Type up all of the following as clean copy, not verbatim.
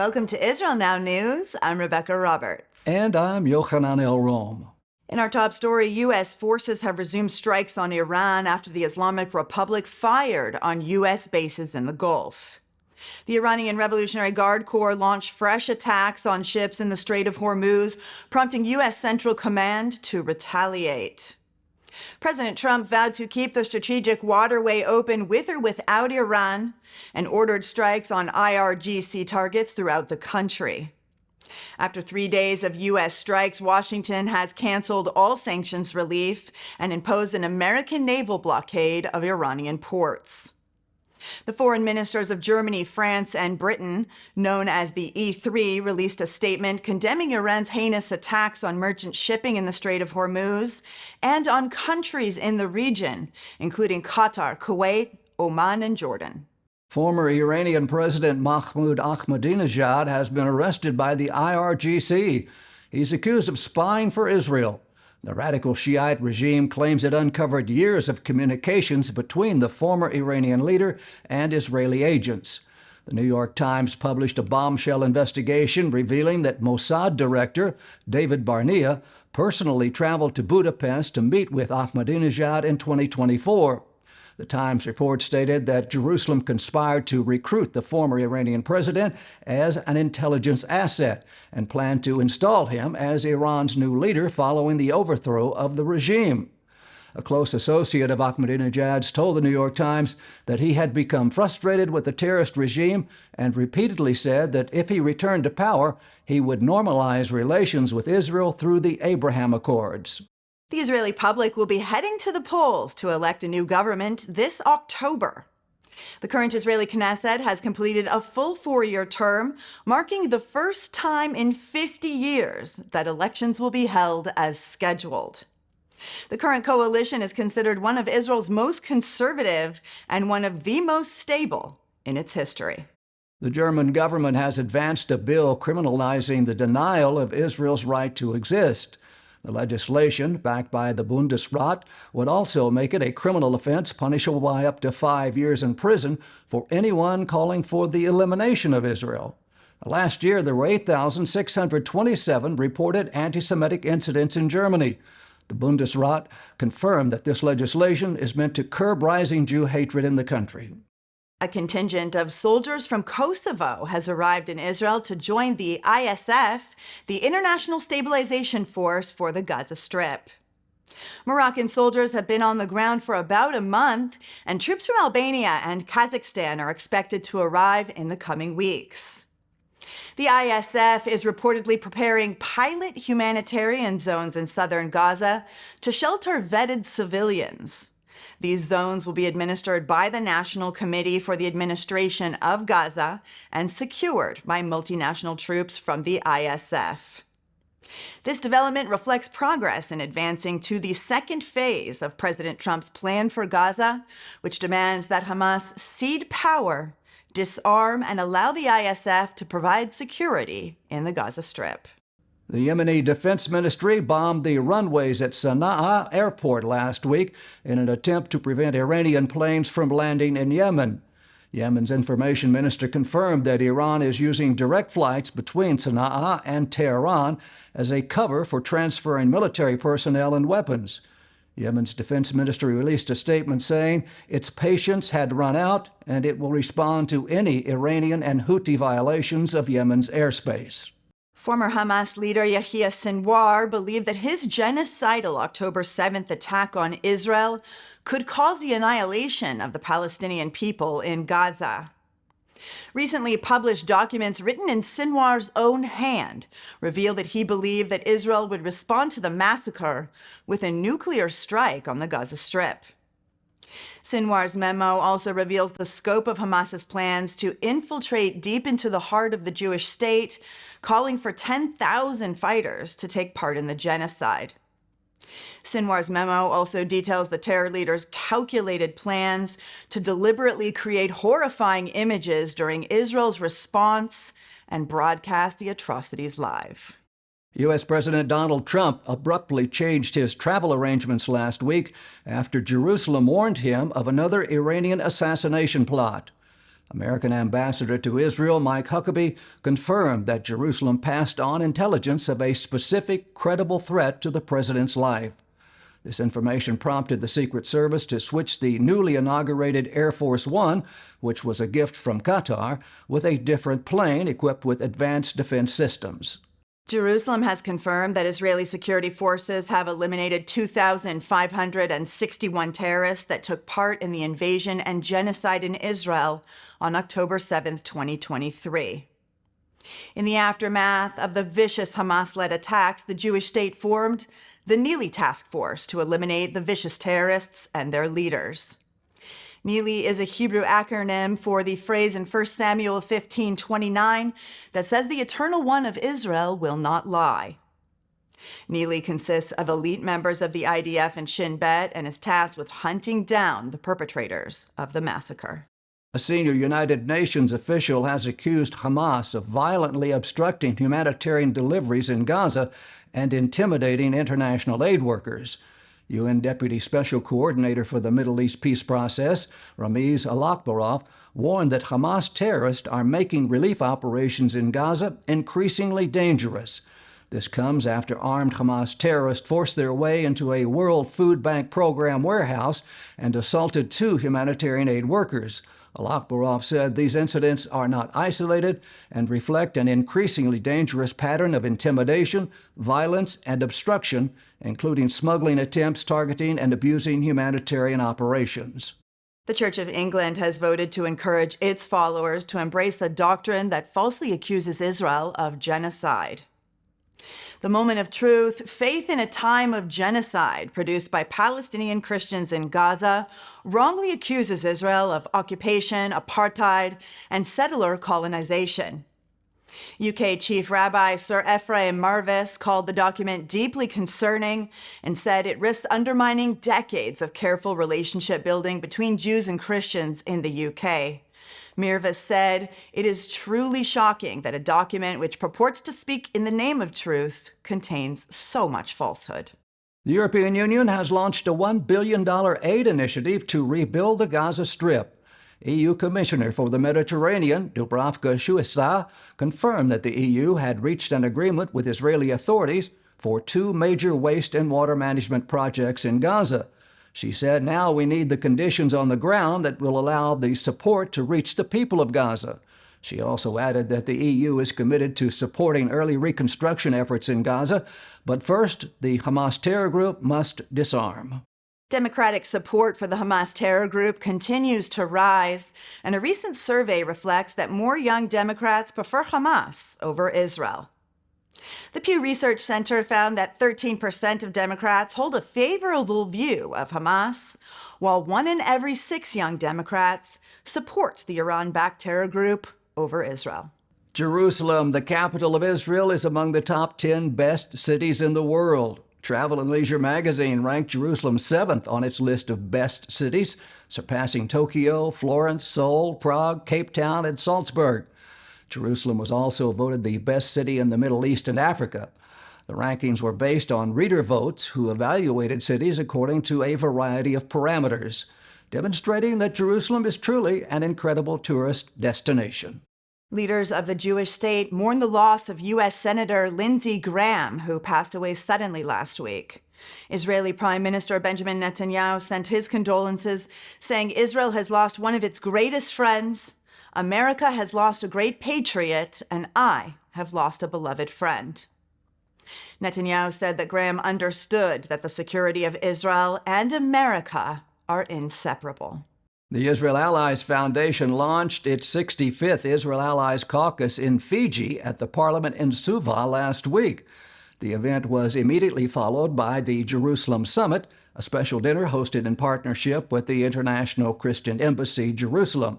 Welcome to Israel Now News. I'm Rebekah Roberts. And I'm Yochanan Elrom. In our top story, U.S. forces have resumed strikes on Iran after the Islamic Republic fired on U.S. bases in the Gulf. The Iranian Revolutionary Guard Corps launched fresh attacks on ships in the Strait of Hormuz, prompting U.S. Central Command to retaliate. President Trump vowed to keep the strategic waterway open with or without Iran and ordered strikes on IRGC targets throughout the country. After 3 days of U.S. strikes, Washington has canceled all sanctions relief and imposed an American naval blockade of Iranian ports. The foreign ministers of Germany, France, and Britain, known as the E3, released a statement condemning Iran's heinous attacks on merchant shipping in the Strait of Hormuz and on countries in the region, including Qatar, Kuwait, Oman, and Jordan. Former Iranian President Mahmoud Ahmadinejad has been arrested by the IRGC. He's accused of spying for Israel. The radical Shiite regime claims it uncovered years of communications between the former Iranian leader and Israeli agents. The New York Times published a bombshell investigation revealing that Mossad director David Barnea personally traveled to Budapest to meet with Ahmadinejad in 2024. The Times report stated that Jerusalem conspired to recruit the former Iranian president as an intelligence asset and planned to install him as Iran's new leader following the overthrow of the regime. A close associate of Ahmadinejad's told the New York Times that he had become frustrated with the terrorist regime and repeatedly said that if he returned to power, he would normalize relations with Israel through the Abraham Accords. The Israeli public will be heading to the polls to elect a new government this October. The current Israeli Knesset has completed a full 4-year term, marking the first time in 50 years that elections will be held as scheduled. The current coalition is considered one of Israel's most conservative and one of the most stable in its history. The German government has advanced a bill criminalizing the denial of Israel's right to exist. The legislation, backed by the Bundesrat, would also make it a criminal offense punishable by up to 5 years in prison for anyone calling for the elimination of Israel. Last year, there were 8,627 reported anti-Semitic incidents in Germany. The Bundesrat confirmed that this legislation is meant to curb rising Jew hatred in the country. A contingent of soldiers from Kosovo has arrived in Israel to join the ISF, the International Stabilization Force for the Gaza Strip. Moroccan soldiers have been on the ground for about a month, and troops from Albania and Kazakhstan are expected to arrive in the coming weeks. The ISF is reportedly preparing pilot humanitarian zones in southern Gaza to shelter vetted civilians. These zones will be administered by the National Committee for the Administration of Gaza and secured by multinational troops from the ISF. This development reflects progress in advancing to the second phase of President Trump's plan for Gaza, which demands that Hamas cede power, disarm, and allow the ISF to provide security in the Gaza Strip. The Yemeni Defense Ministry bombed the runways at Sana'a airport last week in an attempt to prevent Iranian planes from landing in Yemen. Yemen's information minister confirmed that Iran is using direct flights between Sana'a and Tehran as a cover for transferring military personnel and weapons. Yemen's defense ministry released a statement saying its patience had run out and it will respond to any Iranian and Houthi violations of Yemen's airspace. Former Hamas leader Yahya Sinwar believed that his genocidal October 7th attack on Israel could cause the annihilation of the Palestinian people in Gaza. Recently published documents written in Sinwar's own hand reveal that he believed that Israel would respond to the massacre with a nuclear strike on the Gaza Strip. Sinwar's memo also reveals the scope of Hamas's plans to infiltrate deep into the heart of the Jewish state, calling for 10,000 fighters to take part in the genocide. Sinwar's memo also details the terror leader's calculated plans to deliberately create horrifying images during Israel's response and broadcast the atrocities live. U.S. President Donald Trump abruptly changed his travel arrangements last week after Jerusalem warned him of another Iranian assassination plot. American Ambassador to Israel Mike Huckabee confirmed that Jerusalem passed on intelligence of a specific, credible threat to the president's life. This information prompted the Secret Service to switch the newly inaugurated Air Force One, which was a gift from Qatar, with a different plane equipped with advanced defense systems. Jerusalem has confirmed that Israeli security forces have eliminated 2,561 terrorists that took part in the invasion and genocide in Israel on October 7, 2023. In the aftermath of the vicious Hamas-led attacks, the Jewish state formed the Neely Task Force to eliminate the vicious terrorists and their leaders. Neely is a Hebrew acronym for the phrase in 1 Samuel 15:29 that says the Eternal One of Israel will not lie. Neely consists of elite members of the IDF and Shin Bet and is tasked with hunting down the perpetrators of the massacre. A senior United Nations official has accused Hamas of violently obstructing humanitarian deliveries in Gaza and intimidating international aid workers. UN Deputy Special Coordinator for the Middle East Peace Process, Ramiz Alakbarov, warned that Hamas terrorists are making relief operations in Gaza increasingly dangerous. This comes after armed Hamas terrorists forced their way into a World Food Bank Program warehouse and assaulted 2 humanitarian aid workers. Al-Akbarov said these incidents are not isolated and reflect an increasingly dangerous pattern of intimidation, violence, and obstruction, including smuggling attempts targeting and abusing humanitarian operations. The Church of England has voted to encourage its followers to embrace the doctrine that falsely accuses Israel of genocide. The Moment of Truth, Faith in a Time of Genocide, produced by Palestinian Christians in Gaza, wrongly accuses Israel of occupation, apartheid, and settler colonization. UK Chief Rabbi Sir Ephraim Marvis called the document deeply concerning and said it risks undermining decades of careful relationship building between Jews and Christians in the UK. Mirvis said, "It is truly shocking that a document which purports to speak in the name of truth contains so much falsehood." The European Union has launched a $1 billion aid initiative to rebuild the Gaza Strip. EU Commissioner for the Mediterranean, Rebekah Roberts, confirmed that the EU had reached an agreement with Israeli authorities for 2 major waste and water management projects in Gaza. She said, "Now we need the conditions on the ground that will allow the support to reach the people of Gaza." She also added that the EU is committed to supporting early reconstruction efforts in Gaza, but first, the Hamas terror group must disarm. Democratic support for the Hamas terror group continues to rise, and a recent survey reflects that more young Democrats prefer Hamas over Israel. The Pew Research Center found that 13% of Democrats hold a favorable view of Hamas, while 1 in every 6 young Democrats supports the Iran-backed terror group over Israel. Jerusalem, the capital of Israel, is among the top 10 best cities in the world. Travel and Leisure magazine ranked Jerusalem 7th on its list of best cities, surpassing Tokyo, Florence, Seoul, Prague, Cape Town, and Salzburg. Jerusalem was also voted the best city in the Middle East and Africa. The rankings were based on reader votes who evaluated cities according to a variety of parameters, demonstrating that Jerusalem is truly an incredible tourist destination. Leaders of the Jewish state mourn the loss of U.S. Senator Lindsey Graham, who passed away suddenly last week. Israeli Prime Minister Benjamin Netanyahu sent his condolences, saying Israel has lost one of its greatest friends, America has lost a great patriot, and I have lost a beloved friend. Netanyahu said that Graham understood that the security of Israel and America are inseparable. The Israel Allies Foundation launched its 65th Israel Allies Caucus in Fiji at the Parliament in Suva last week. The event was immediately followed by the Jerusalem Summit, a special dinner hosted in partnership with the International Christian Embassy, Jerusalem.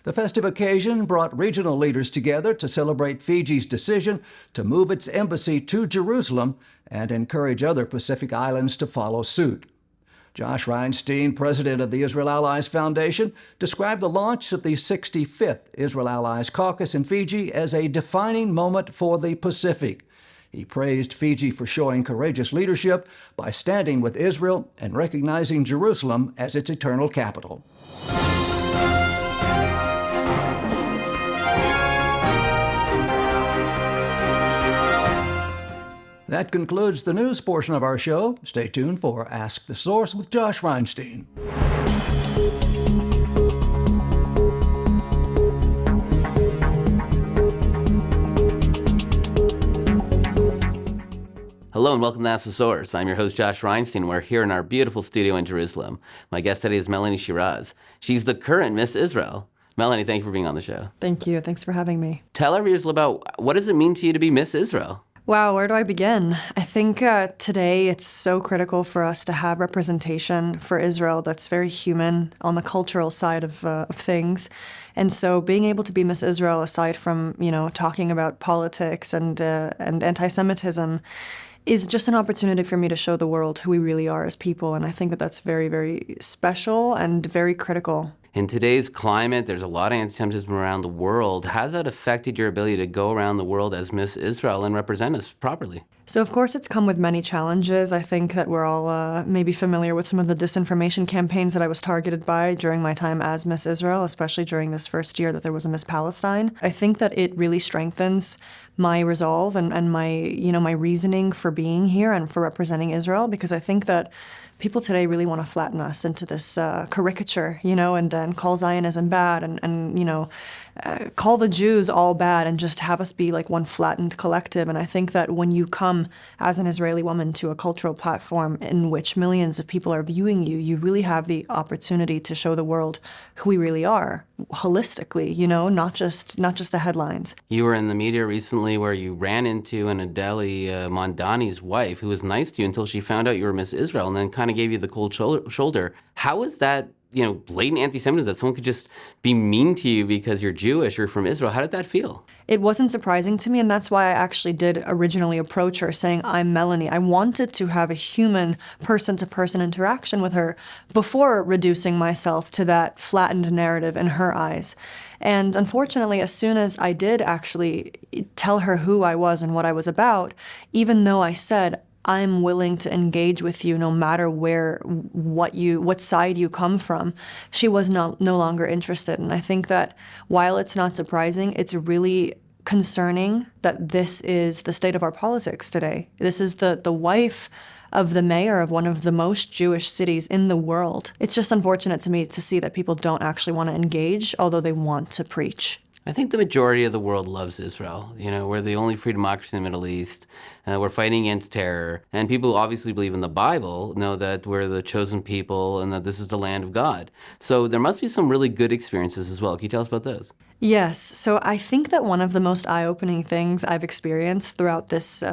The festive occasion brought regional leaders together to celebrate Fiji's decision to move its embassy to Jerusalem and encourage other Pacific islands to follow suit. Josh Reinstein, president of the Israel Allies Foundation, described the launch of the 65th Israel Allies Caucus in Fiji as a defining moment for the Pacific. He praised Fiji for showing courageous leadership by standing with Israel and recognizing Jerusalem as its eternal capital. That concludes the news portion of our show. Stay tuned for Ask the Source with Josh Reinstein. Hello and welcome to Ask the Source. I'm your host, Josh Reinstein. We're here in our beautiful studio in Jerusalem. My guest today is Melanie Shiraz. She's the current Miss Israel. Melanie, thank you for being on the show. Thank you. Thanks for having me. Tell our viewers about what does it mean to you to be Miss Israel? Wow, where do I begin? I think today it's so critical for us to have representation for Israel that's very human on the cultural side of things. And so being able to be Miss Israel, aside from, talking about politics and anti-Semitism, is just an opportunity for me to show the world who we really are as people. And I think that that's very, very special and very critical. In today's climate, there's a lot of anti-Semitism around the world. Has that affected your ability to go around the world as Miss Israel and represent us properly? So, of course, it's come with many challenges. I think that we're all maybe familiar with some of the disinformation campaigns that I was targeted by during my time as Miss Israel, especially during this first year that there was a Miss Palestine. I think that it really strengthens my resolve and my, my reasoning for being here and for representing Israel, because I think that people today really want to flatten us into this caricature, and call Zionism bad and call the Jews all bad and just have us be like one flattened collective. And I think that when you come as an Israeli woman to a cultural platform in which millions of people are viewing you, you really have the opportunity to show the world who we really are holistically, not just the headlines. You were in the media recently where you ran into an Adeli Mondani's wife who was nice to you until she found out you were Miss Israel and then kind of gave you the cold shoulder. How is that, blatant anti-Semitism, that someone could just be mean to you because you're Jewish or from Israel? How did that feel? It wasn't surprising to me, and that's why I actually did originally approach her saying, I'm Melanie. I wanted to have a human person-to-person interaction with her before reducing myself to that flattened narrative in her eyes. And unfortunately, as soon as I did actually tell her who I was and what I was about, even though I said, I'm willing to engage with you no matter what side you come from, she was no longer interested. And I think that while it's not surprising, it's really concerning that this is the state of our politics today. This is the wife of the mayor of one of the most Jewish cities in the world. It's just unfortunate to me to see that people don't actually want to engage, although they want to preach. I think the majority of the world loves Israel. We're the only free democracy in the Middle East. We're fighting against terror. And people who obviously believe in the Bible know that we're the chosen people and that this is the land of God. So there must be some really good experiences as well. Can you tell us about those? Yes. So I think that one of the most eye-opening things I've experienced throughout this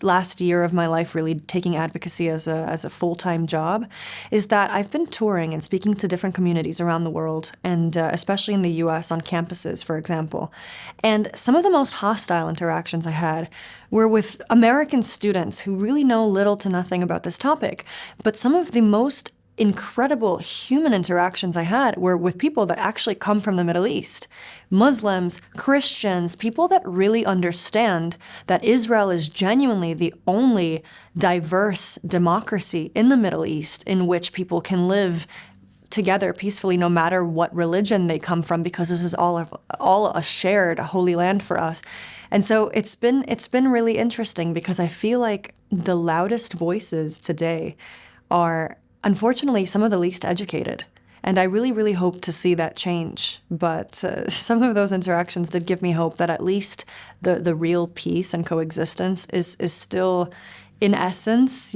last year of my life, really taking advocacy as a full-time job, is that I've been touring and speaking to different communities around the world, and especially in the U.S. on campuses, for example. And some of the most hostile interactions I had were with American students who really know little to nothing about this topic. But some of the most incredible human interactions I had were with people that actually come from the Middle East. Muslims, Christians, people that really understand that Israel is genuinely the only diverse democracy in the Middle East in which people can live together peacefully no matter what religion they come from, because this is all a shared holy land for us. And so it's been really interesting, because I feel like the loudest voices today are unfortunately some of the least educated. And I really, really hope to see that change. But some of those interactions did give me hope that at least the real peace and coexistence is still, in essence,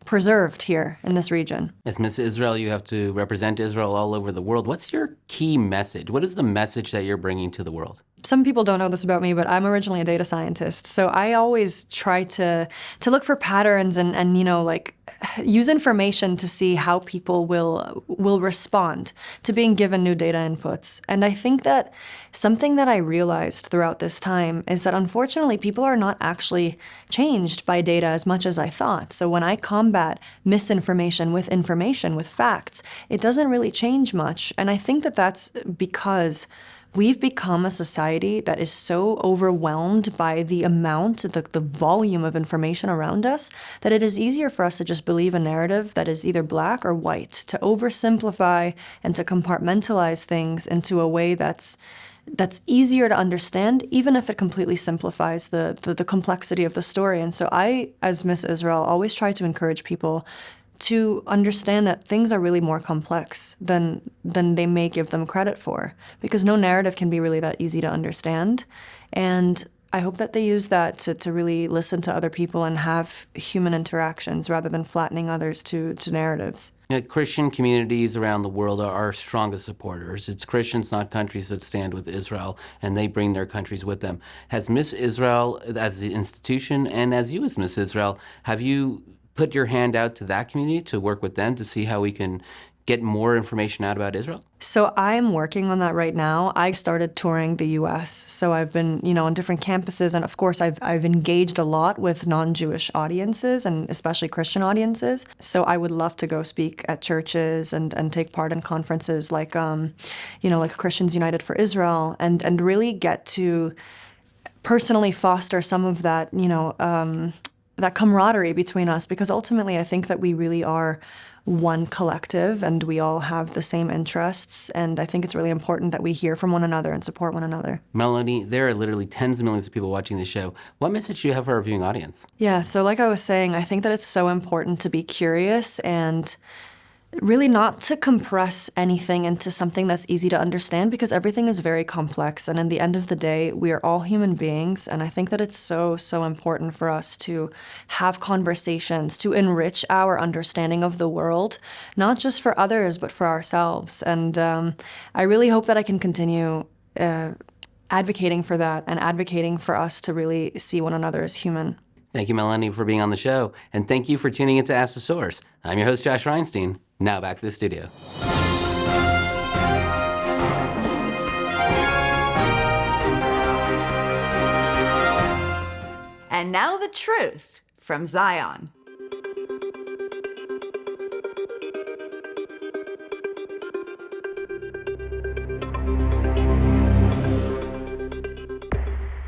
preserved here in this region. As Miss Israel, you have to represent Israel all over the world. What's your key message? What is the message that you're bringing to the world? Some people don't know this about me, but I'm originally a data scientist. So I always try to look for patterns and use information to see how people will respond to being given new data inputs. And I think that something that I realized throughout this time is that unfortunately people are not actually changed by data as much as I thought. So when I combat misinformation, with facts, it doesn't really change much. And I think that that's because we've become a society that is so overwhelmed by the amount, the volume of information around us, that it is easier for us to just believe a narrative that is either black or white, to oversimplify and to compartmentalize things into a way that's that's easier to understand, even if it completely simplifies the complexity of the story. And so I, as Miss Israel, always try to encourage people to understand that things are really more complex than they may give them credit for, because no narrative can be really that easy to understand. And I hope that they use that to really listen to other people and have human interactions rather than flattening others to narratives. Christian communities around the world are our strongest supporters. It's Christians, not countries, that stand with Israel, and they bring their countries with them. Has Miss Israel, as the institution, and as you as Miss Israel, have you put your hand out to that community to work with them to see how we can get more information out about Israel? So I'm working on that right now. I started touring the U.S., so I've been, on different campuses, and of course I've engaged a lot with non-Jewish audiences and especially Christian audiences. So I would love to go speak at churches and take part in conferences like, like Christians United for Israel, and really get to personally foster some of that, that camaraderie between us, because ultimately I think that we really are one collective and we all have the same interests, and I think it's really important that we hear from one another and support one another. Melanie, there are literally tens of millions of people watching this show. What message do you have for our viewing audience? Yeah, so like I was saying, I think that it's so important to be curious and really not to compress anything into something that's easy to understand, because everything is very complex. And in the end of the day, we are all human beings. And I think that it's so, so important for us to have conversations, to enrich our understanding of the world, not just for others, but for ourselves. And I really hope that I can continue advocating for that and advocating for us to really see one another as human. Thank you, Melanie, for being on the show. And thank you for tuning in to Ask the Source. I'm your host, Josh Reinstein. Now back to the studio. And now the truth from Zion.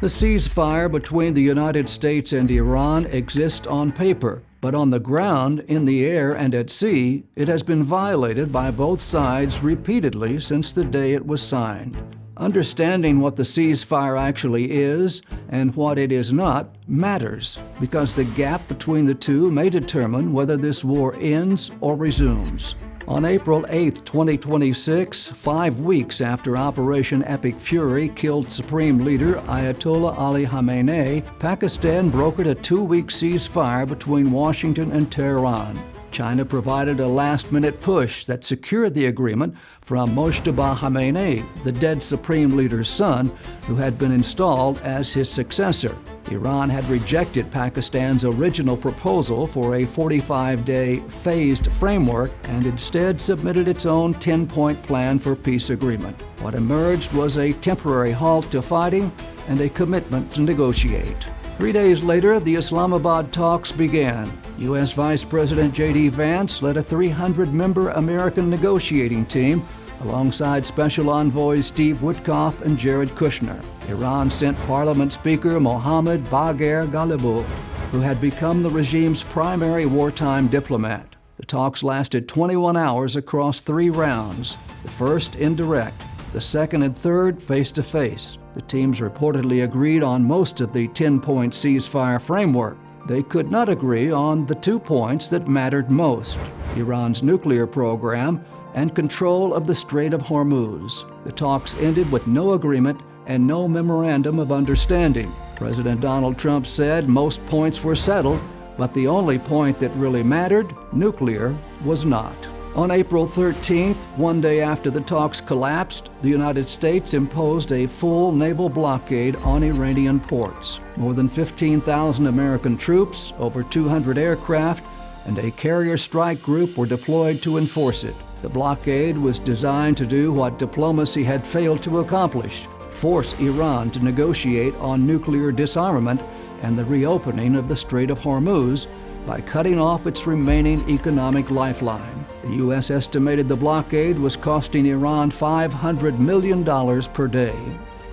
The ceasefire between the United States and Iran exists on paper, but on the ground, in the air, and at sea, it has been violated by both sides repeatedly since the day it was signed. Understanding what the ceasefire actually is and what it is not matters, because the gap between the two may determine whether this war ends or resumes. On April 8, 2026, 5 weeks after Operation Epic Fury killed Supreme Leader Ayatollah Ali Khamenei, Pakistan brokered a 2-week ceasefire between Washington and Tehran. China provided a last-minute push that secured the agreement from Mojtaba Khamenei, the dead Supreme Leader's son, who had been installed as his successor. Iran had rejected Pakistan's original proposal for a 45-day phased framework and instead submitted its own 10-point plan for peace agreement. What emerged was a temporary halt to fighting and a commitment to negotiate. 3 days later, the Islamabad talks began. U.S. Vice President J.D. Vance led a 300-member American negotiating team alongside Special Envoys Steve Witkoff and Jared Kushner. Iran sent Parliament Speaker Mohammad Bagher Ghalibaf, who had become the regime's primary wartime diplomat. The talks lasted 21 hours across 3 rounds, the first indirect, the second and third face-to-face. The teams reportedly agreed on most of the 10-point ceasefire framework. They could not agree on the 2 points that mattered most: Iran's nuclear program and control of the Strait of Hormuz. The talks ended with no agreement and no memorandum of understanding. President Donald Trump said most points were settled, but the only point that really mattered, nuclear, was not. On April 13th, 1 day after the talks collapsed, the United States imposed a full naval blockade on Iranian ports. More than 15,000 American troops, over 200 aircraft, and a carrier strike group were deployed to enforce it. The blockade was designed to do what diplomacy had failed to accomplish: force Iran to negotiate on nuclear disarmament and the reopening of the Strait of Hormuz by cutting off its remaining economic lifeline. The U.S. estimated the blockade was costing Iran $500 million per day.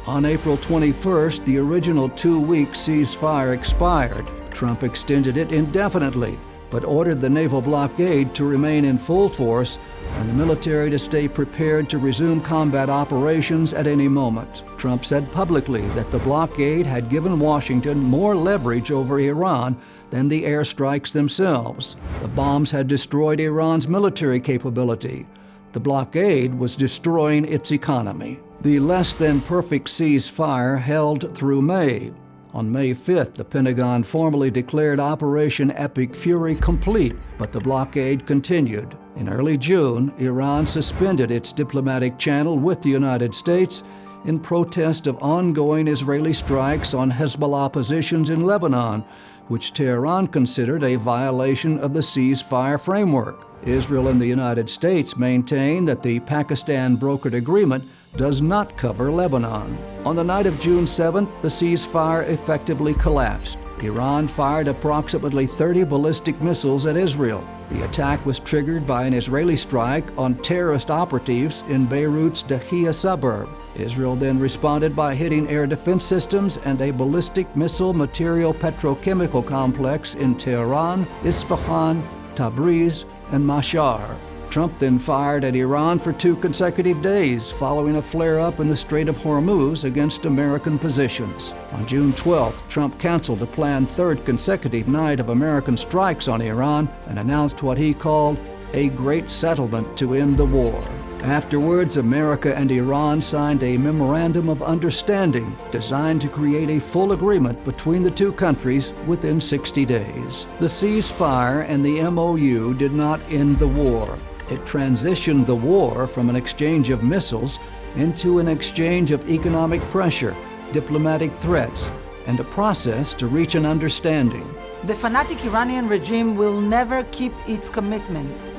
On April 21st, the original 2-week ceasefire expired. Trump extended it indefinitely, but ordered the naval blockade to remain in full force and the military to stay prepared to resume combat operations at any moment. Trump said publicly that the blockade had given Washington more leverage over Iran than the airstrikes themselves. The bombs had destroyed Iran's military capability. The blockade was destroying its economy. The less than perfect ceasefire held through May. On May 5th, the Pentagon formally declared Operation Epic Fury complete, but the blockade continued. In early June, Iran suspended its diplomatic channel with the United States in protest of ongoing Israeli strikes on Hezbollah positions in Lebanon, which Tehran considered a violation of the ceasefire framework. Israel and the United States maintain that the Pakistan-brokered agreement does not cover Lebanon. On the night of June 7th, the ceasefire effectively collapsed. Iran fired approximately 30 ballistic missiles at Israel. The attack was triggered by an Israeli strike on terrorist operatives in Beirut's Dahia suburb. Israel then responded by hitting air defense systems and a ballistic missile material petrochemical complex in Tehran, Isfahan, Tabriz, and Mashhad. Trump then fired at Iran for 2 consecutive days, following a flare-up in the Strait of Hormuz against American positions. On June 12th, Trump canceled a planned 3rd consecutive night of American strikes on Iran and announced what he called a great settlement to end the war. Afterwards, America and Iran signed a memorandum of understanding designed to create a full agreement between the two countries within 60 days. The ceasefire and the MOU did not end the war. It transitioned the war from an exchange of missiles into an exchange of economic pressure, diplomatic threats, and a process to reach an understanding. The fanatic Iranian regime will never keep its commitments.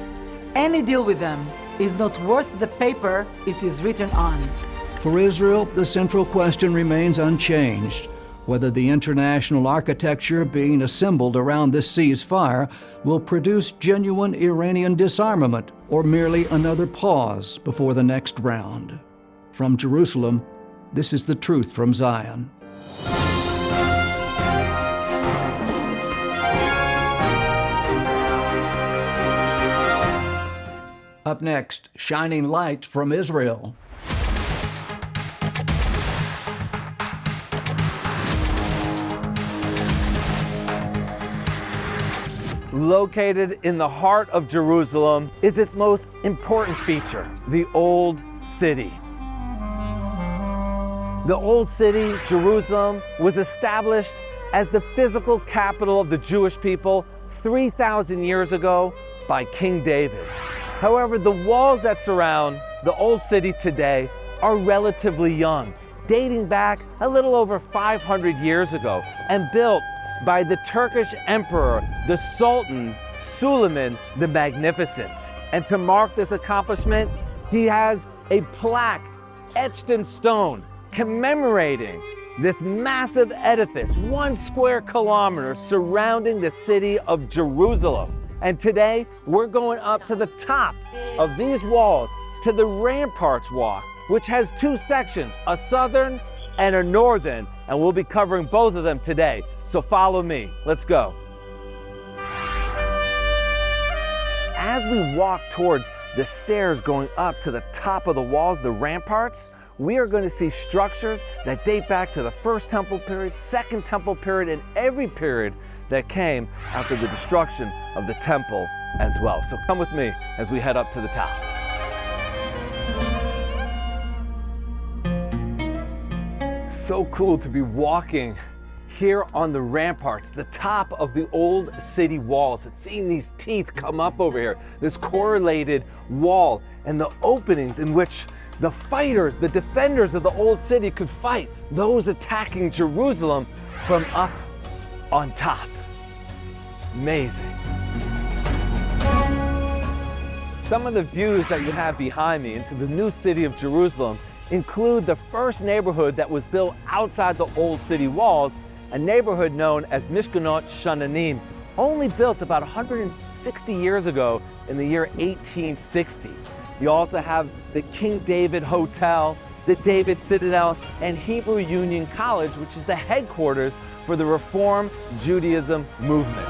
Any deal with them is not worth the paper it is written on. For Israel, the central question remains unchanged: whether the international architecture being assembled around this ceasefire will produce genuine Iranian disarmament or merely another pause before the next round. From Jerusalem, this is The Truth from Zion. Up next, shining light from Israel. Located in the heart of Jerusalem is its most important feature, the Old City. The Old City, Jerusalem, was established as the physical capital of the Jewish people 3,000 years ago by King David. However, the walls that surround the Old City today are relatively young, dating back a little over 500 years ago and built by the Turkish Emperor, the Sultan Suleiman the Magnificent. And to mark this accomplishment, he has a plaque etched in stone commemorating this massive edifice, 1 square kilometer surrounding the city of Jerusalem. And today, we're going up to the top of these walls to the Ramparts Walk, which has 2 sections, a southern and a northern, and we'll be covering both of them today. So follow me, let's go. As we walk towards the stairs going up to the top of the walls, the ramparts, we are going to see structures that date back to the First Temple period, Second Temple period, and every period that came after the destruction of the temple as well. So come with me as we head up to the top. So cool to be walking here on the ramparts, the top of the old city walls, and seeing these teeth come up over here, this correlated wall, and the openings in which the fighters, the defenders of the old city could fight those attacking Jerusalem from up on top. Amazing. Some of the views that you have behind me into the new city of Jerusalem include the first neighborhood that was built outside the old city walls, a neighborhood known as Mishkanot Shananim, only built about 160 years ago in the year 1860. You also have the King David Hotel, the David Citadel, and Hebrew Union College, which is the headquarters for the Reform Judaism movement.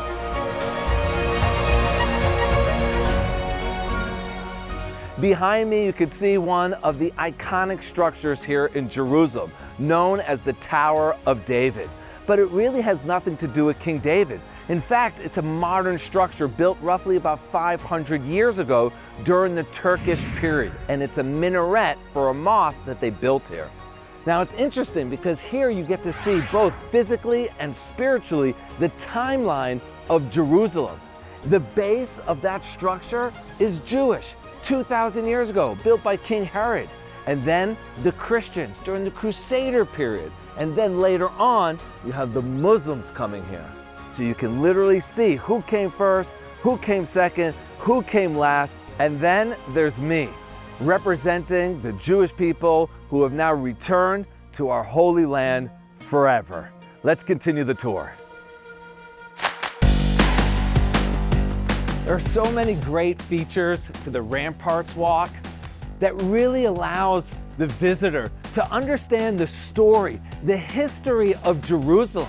Behind me, you can see one of the iconic structures here in Jerusalem, known as the Tower of David. But it really has nothing to do with King David. In fact, it's a modern structure built roughly about 500 years ago during the Turkish period, and it's a minaret for a mosque that they built here. Now it's interesting because here you get to see both physically and spiritually the timeline of Jerusalem. The base of that structure is Jewish, 2,000 years ago, built by King Herod. And then the Christians during the Crusader period. And then later on, you have the Muslims coming here. So you can literally see who came first, who came second, who came last, and then there's me, representing the Jewish people who have now returned to our Holy Land forever. Let's continue the tour. There are so many great features to the Ramparts Walk that really allows the visitor to understand the story, the history of Jerusalem.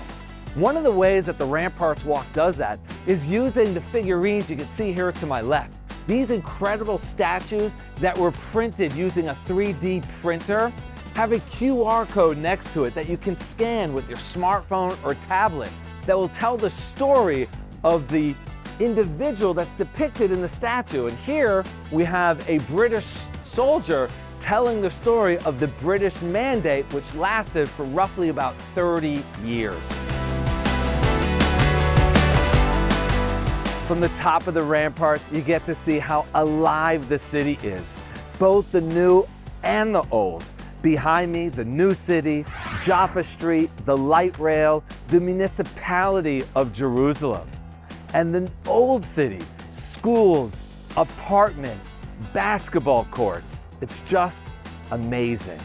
One of the ways that the Ramparts Walk does that is using the figurines you can see here to my left. These incredible statues that were printed using a 3D printer have a QR code next to it that you can scan with your smartphone or tablet that will tell the story of the individual that's depicted in the statue. And here we have a British soldier telling the story of the British Mandate, which lasted for roughly about 30 years. From the top of the ramparts, you get to see how alive the city is, both the new and the old. Behind me, the new city, Jaffa Street, the light rail, the municipality of Jerusalem. And the old city, schools, apartments, basketball courts. It's just amazing.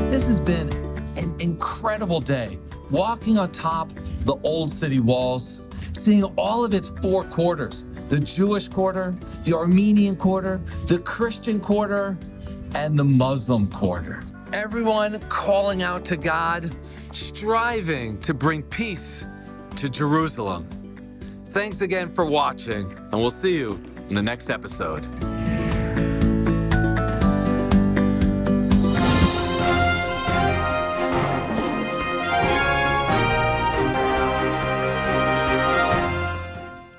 This has been an incredible day, walking on top the old city walls, seeing all of its four quarters, the Jewish quarter, the Armenian quarter, the Christian quarter, and the Muslim quarter. Everyone calling out to God, striving to bring peace to Jerusalem. Thanks again for watching, and we'll see you in the next episode.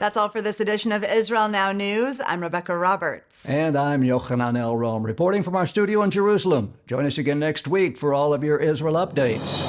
That's all for this edition of Israel Now News. I'm Rebekah Roberts. And I'm Yochanan Elrom, reporting from our studio in Jerusalem. Join us again next week for all of your Israel updates.